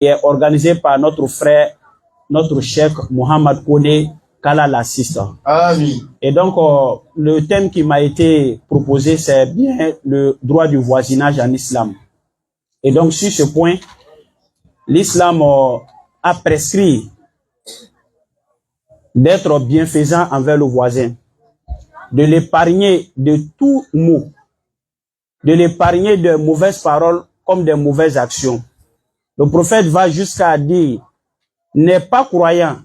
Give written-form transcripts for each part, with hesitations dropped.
est organisé par notre frère, notre cheikh Mohamed Kone, qu'Allah l'assiste. Amen. Et donc, le thème qui m'a été proposé, c'est bien le droit du voisinage en islam. Et donc, sur ce point, l'islam a prescrit d'être bienfaisant envers le voisin, de l'épargner de tout mot, de l'épargner de mauvaises paroles comme de mauvaises actions. Le prophète va jusqu'à dire, n'est pas croyant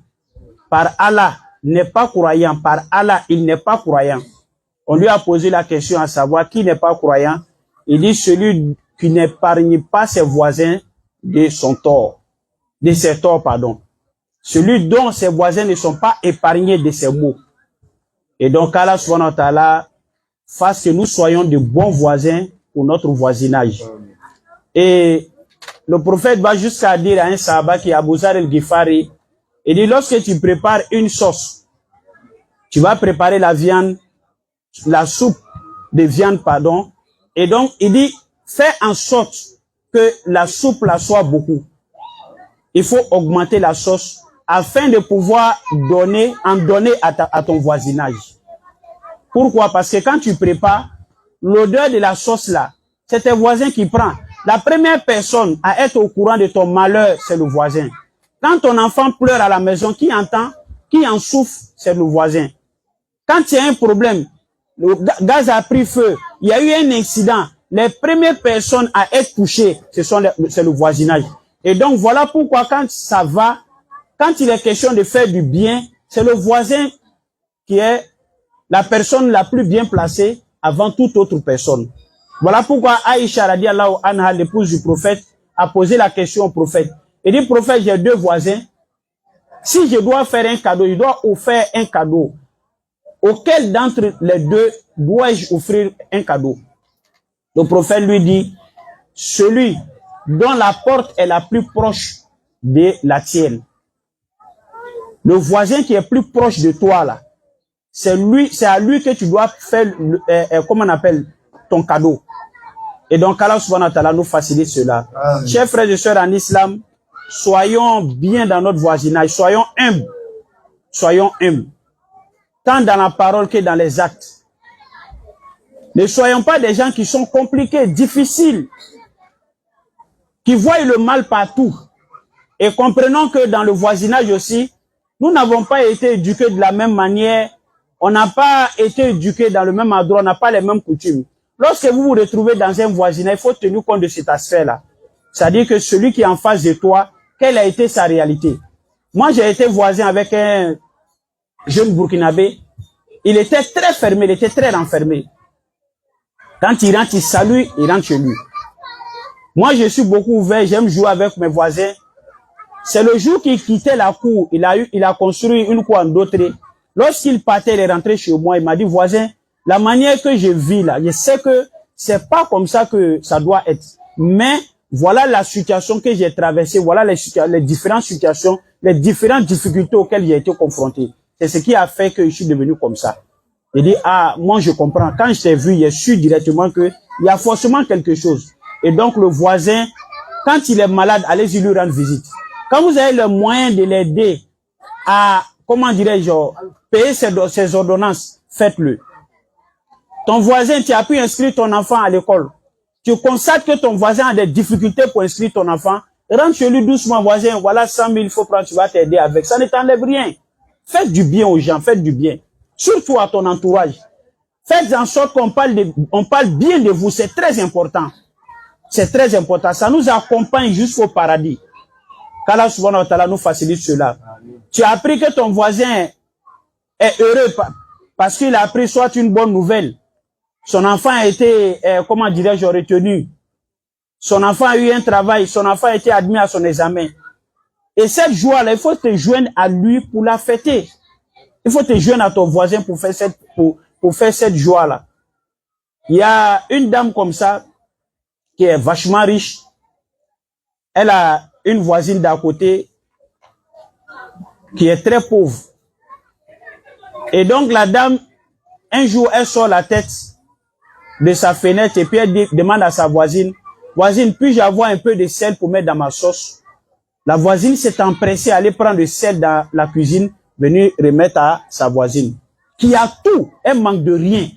par Allah, n'est pas croyant par Allah, il n'est pas croyant. On lui a posé la question à savoir qui n'est pas croyant. Il dit celui qui n'épargne pas ses voisins de son tort, de ses torts, pardon. Celui dont ses voisins ne sont pas épargnés de ses maux. Et donc Allah subhanahu wa ta'ala fasse que nous soyons de bons voisins pour notre voisinage. Et le prophète va jusqu'à dire à un sahaba qui est Abu Zar el-Ghifari, il dit lorsque tu prépares une sauce, tu vas préparer la viande, la soupe de viande, pardon, et donc il dit fais en sorte que la soupe la soit beaucoup. Il faut augmenter la sauce afin de pouvoir en donner à ton voisinage. Pourquoi? Parce que quand tu prépares, l'odeur de la sauce là, c'est tes voisins qui prend. La première personne à être au courant de ton malheur, c'est le voisin. Quand ton enfant pleure à la maison, qui entend, qui en souffre, c'est le voisin. Quand il y a un problème, le gaz a pris feu, il y a eu un incident, les premières personnes à être touchées, c'est le voisinage. Et donc voilà pourquoi quand ça va, quand il est question de faire du bien, c'est le voisin qui est la personne la plus bien placée avant toute autre personne. Voilà pourquoi Aïcha radiallahu anha, l'épouse du prophète, a posé la question au prophète. Il dit, prophète, j'ai deux voisins. Si je dois faire un cadeau, je dois offrir un cadeau. Auquel d'entre les deux dois-je offrir un cadeau? Le prophète lui dit, celui dont la porte est la plus proche de la tienne. Le voisin qui est plus proche de toi, là, c'est à lui que tu dois faire, comment on appelle, ton cadeau. Et donc, Allah subhanahu wa ta'ala nous facilite cela. Chers frères et sœurs en islam, soyons bien dans notre voisinage, soyons humbles. Soyons humbles. Tant dans la parole que dans les actes. Ne soyons pas des gens qui sont compliqués, difficiles, qui voient le mal partout. Et comprenons que dans le voisinage aussi, nous n'avons pas été éduqués de la même manière, on n'a pas été éduqués dans le même endroit, on n'a pas les mêmes coutumes. Lorsque vous vous retrouvez dans un voisinage, il faut tenir compte de cet aspect-là. C'est-à-dire que celui qui est en face de toi, quelle a été sa réalité? Moi, j'ai été voisin avec un jeune Burkinabé. Il était très fermé, il était très renfermé. Quand il rentre, il salue, il rentre chez lui. Moi, je suis beaucoup ouvert, j'aime jouer avec mes voisins. C'est le jour qu'il quittait la cour, il a construit une cour en d'autres. Lorsqu'il partait, il est rentré chez moi, il m'a dit, voisin, la manière que je vis là, je sais que c'est pas comme ça que ça doit être. Mais voilà la situation que j'ai traversée, voilà les différentes situations, les différentes difficultés auxquelles j'ai été confronté. C'est ce qui a fait que je suis devenu comme ça. Il dit, ah, moi je comprends. Quand je t'ai vu, j'ai su directement que il y a forcément quelque chose. Et donc le voisin, quand il est malade, allez-y lui rendre visite. Quand vous avez le moyen de l'aider à, comment dirais-je, payer ses ordonnances, faites-le. Ton voisin, tu as pu inscrire ton enfant à l'école. Tu constates que ton voisin a des difficultés pour inscrire ton enfant. Rentre chez lui doucement, voisin, voilà 100 000, il faut prendre, tu vas t'aider avec. Ça ne t'enlève rien. Faites du bien aux gens, faites du bien. Surtout à ton entourage. Faites en sorte qu'on parle bien de vous, c'est très important. C'est très important. Ça nous accompagne jusqu'au paradis. Qu'Allah subhanahu wa ta'ala nous facilite cela. Tu as appris que ton voisin est heureux parce qu'il a appris soit une bonne nouvelle. Son enfant a été, comment dirais-je, retenu. Son enfant a eu un travail, son enfant a été admis à son examen. Et cette joie-là, il faut te joindre à lui pour la fêter. Il faut te joindre à ton voisin pour faire cette joie-là. Il y a une dame comme ça, qui est vachement riche. Elle a une voisine d'à côté, qui est très pauvre. Et donc la dame, un jour, elle sort la tête de sa fenêtre et puis elle demande à sa voisine, voisine, puis-je avoir un peu de sel pour mettre dans ma sauce? La voisine s'est empressée à aller prendre le sel dans la cuisine, venir remettre à sa voisine, qui a tout, elle manque de rien.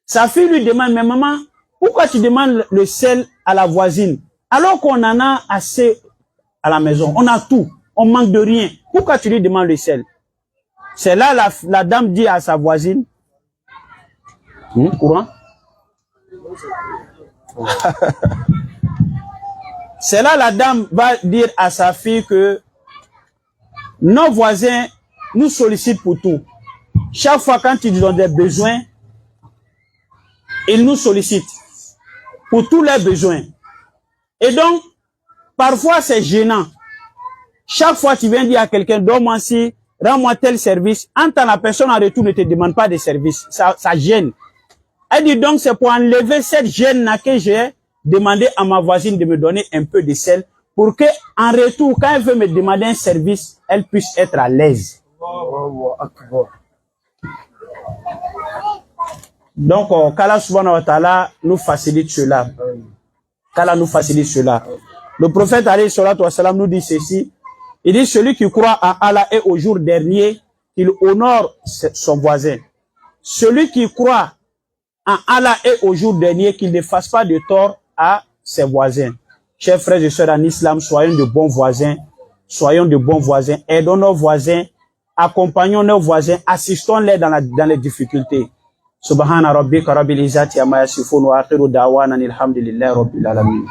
Sa fille lui demande, mais maman, pourquoi tu demandes le sel à la voisine, alors qu'on en a assez à la maison, on a tout, on manque de rien. Pourquoi tu lui demandes le sel? C'est là la dame dit à sa voisine, courant. C'est là la dame va dire à sa fille que nos voisins nous sollicitent pour tout. Chaque fois quand ils ont des besoins, ils nous sollicitent pour tous leurs besoins. Et donc, parfois c'est gênant. Chaque fois tu viens dire à quelqu'un, donne-moi ci, rends-moi tel service, en tant la personne en retour ne te demande pas de service. Ça gêne. Elle dit donc c'est pour enlever cette gêne-là que j'ai demandé à ma voisine de me donner un peu de sel pour que en retour, quand elle veut me demander un service, elle puisse être à l'aise. Donc, qu'Allah subhanahu wa ta'ala nous facilite cela. Qu'Allah nous facilite cela. Le prophète alayhi salatu wa salam nous dit ceci. Il dit celui qui croit en Allah et au jour dernier, il honore son voisin. Celui qui croit en Allah et au jour dernier, qu'il ne fasse pas de tort à ses voisins. Chers frères et sœurs en islam, soyons de bons voisins. Soyons de bons voisins. Aidons nos voisins. Accompagnons nos voisins. Assistons-les dans les difficultés. Subhana rabbika rabbil izzati amma yasifun wa akhiru da'wana alhamdulillahi rabbil alamin.